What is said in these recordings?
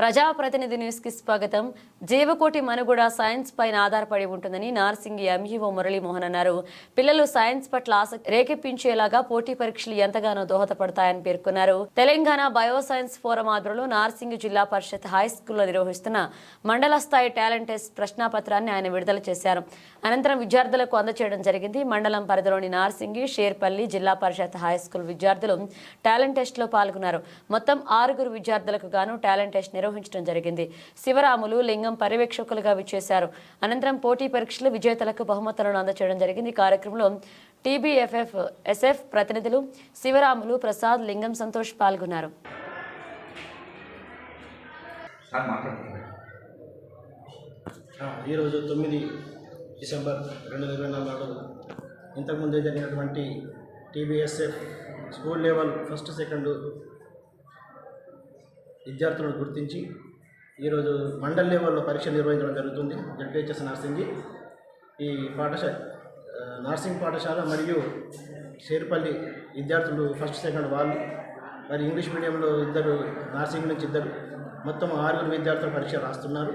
ప్రజాప్రతినిధి న్యూస్ కి స్వాగతం. జీవకోటి మనుగడ సైన్స్ పైన ఆధారపడి ఉంటుందని నార్సింగ్ ఎంఈఓ మురళీమోహన్ అన్నారు. పిల్లలు సైన్స్ పట్ల ఆసక్తి రేకెప్పించేలాగా పోటీ పరీక్షలు ఎంతగానో దోహదపడతాయని పేర్కొన్నారు. తెలంగాణ బయోసైన్స్ ఫోరం ఆధ్వర్యంలో నార్సింగ్ జిల్లా పరిషత్ హై స్కూల్లో నిర్వహిస్తున్న మండల స్థాయి టాలెంట్ టెస్ట్ ప్రశ్నాపత్రాన్ని ఆయన విడుదల చేశారు. అనంతరం విద్యార్థులకు అందజేయడం జరిగింది. మండలం పరిధిలోని నార్సింగి, షేర్పల్లి జిల్లా పరిషత్ హై స్కూల్ విద్యార్థులు టాలెంట్ టెస్ట్ లో పాల్గొన్నారు. మొత్తం 6 విద్యార్థులకు గాను టాలెంట్ టెస్ట్ నిర్వహించడం జరిగింది. శివరాములు, లింగం పర్యవేక్షకులుగా విచ్చేశారు. అనంతరం పోటీ పరీక్షలు విజేతలకు బహుమతులను అందజేయడం జరిగింది. కార్యక్రమంలో టీబీఎఫ్ఎఫ్ ఎస్ఎఫ్ ప్రతినిధులు శివరాములు, ప్రసాద్, లింగం, సంతోష్ పాల్గొన్నారు. ఈరోజు 9 డిసెంబర్ 2024 నాడు ఇంతకుముందే జరిగినటువంటి టీబీఎస్ఎఫ్ స్కూల్ లెవెల్ ఫస్ట్ సెకండ్ విద్యార్థులను గుర్తించి ఈరోజు మండల్ లెవెల్లో పరీక్ష నిర్వహించడం జరుగుతుంది. జడ్పిహెచ్ఎస్ నార్సింగి ఈ నార్సింగ్ పాఠశాల మరియు షేర్పల్లి విద్యార్థులు ఫస్ట్ సెకండ్ వాళ్ళు, మరి ఇంగ్లీష్ మీడియంలో 2, నార్సింగ్ నుంచి 2, మొత్తం 6 విద్యార్థులు పరీక్ష రాస్తున్నారు.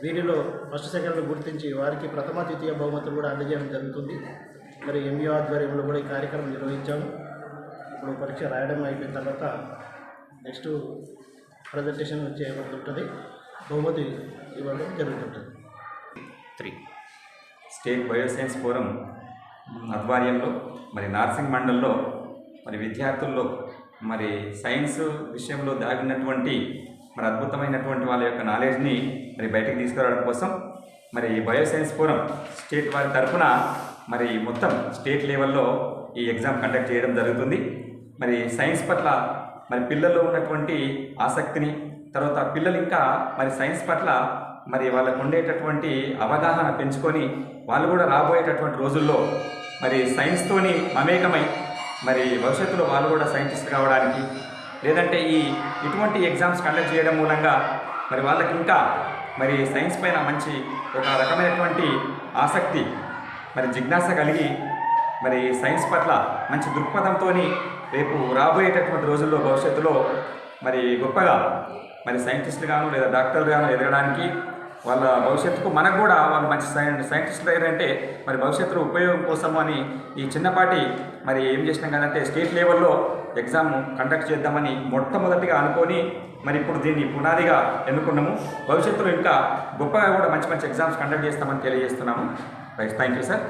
వీరిలో ఫస్ట్ సెకండ్ గుర్తించి వారికి ప్రథమ ద్వితీయ బహుమతులు కూడా అందజేయడం జరుగుతుంది. మరి ఎంఈఓ ఆధ్వర్యంలో కూడా ఈ కార్యక్రమం నిర్వహించాము. ఇప్పుడు పరీక్ష రాయడం అయిపోయిన తర్వాత నెక్స్ట్ ప్రజెంటేషన్ చేయబడుతుంటుంది, బహుమతి ఇవ్వడం జరుగుతుంటుంది. 3 స్టేట్ బయోసైన్స్ ఫోరం ఆధ్వర్యంలో మరి నార్సింగ్ మండల్లో మరి విద్యార్థుల్లో మరి సైన్స్ విషయంలో దాగినటువంటి మరి అద్భుతమైనటువంటి వాళ్ళ యొక్క నాలెడ్జ్ని మరి బయటకు తీసుకురావడం కోసం మరి బయోసైన్స్ ఫోరం స్టేట్ వారి తరఫున మరి మొత్తం స్టేట్ లెవెల్లో ఈ ఎగ్జామ్ కండక్ట్ చేయడం జరుగుతుంది. మరి సైన్స్ పట్ల మరి పిల్లల్లో ఉన్నటువంటి ఆసక్తిని, తర్వాత పిల్లలు ఇంకా మరి సైన్స్ పట్ల మరి వాళ్ళకు ఉండేటటువంటి అవగాహన పెంచుకొని వాళ్ళు కూడా రాబోయేటటువంటి రోజుల్లో మరి సైన్స్తోని మమేకమై మరి భవిష్యత్తులో వాళ్ళు కూడా సైంటిస్ట్ కావడానికి, లేదంటే ఇటువంటి ఎగ్జామ్స్ కండక్ట్ చేయడం మూలంగా మరి వాళ్ళకి ఇంకా మరి సైన్స్ పైన మంచి ఒక రకమైనటువంటి ఆసక్తి, మరి జిజ్ఞాస కలిగి మరి సైన్స్ పట్ల మంచి దృక్పథంతో రేపు రాబోయేటటువంటి రోజుల్లో భవిష్యత్తులో మరి గొప్పగా మరి సైంటిస్టులుగాను లేదా డాక్టర్లుగాను ఎదగడానికి వాళ్ళ భవిష్యత్తుకు మనకు కూడా వాళ్ళు మంచి సైంటిస్టులు అయ్యారంటే మరి భవిష్యత్తులో ఉపయోగం కోసం అని ఈ చిన్నపాటి మరి ఏం చేసినాం కదంటే స్టేట్ లెవెల్లో ఎగ్జామ్ కండక్ట్ చేద్దామని మొట్టమొదటిగా అనుకొని మరి ఇప్పుడు దీన్ని పునాదిగా ఎన్నుకున్నాము. భవిష్యత్తులో ఇంకా గొప్పగా కూడా మంచి మంచి ఎగ్జామ్స్ కండక్ట్ చేస్తామని తెలియజేస్తున్నాము. Thank you sir.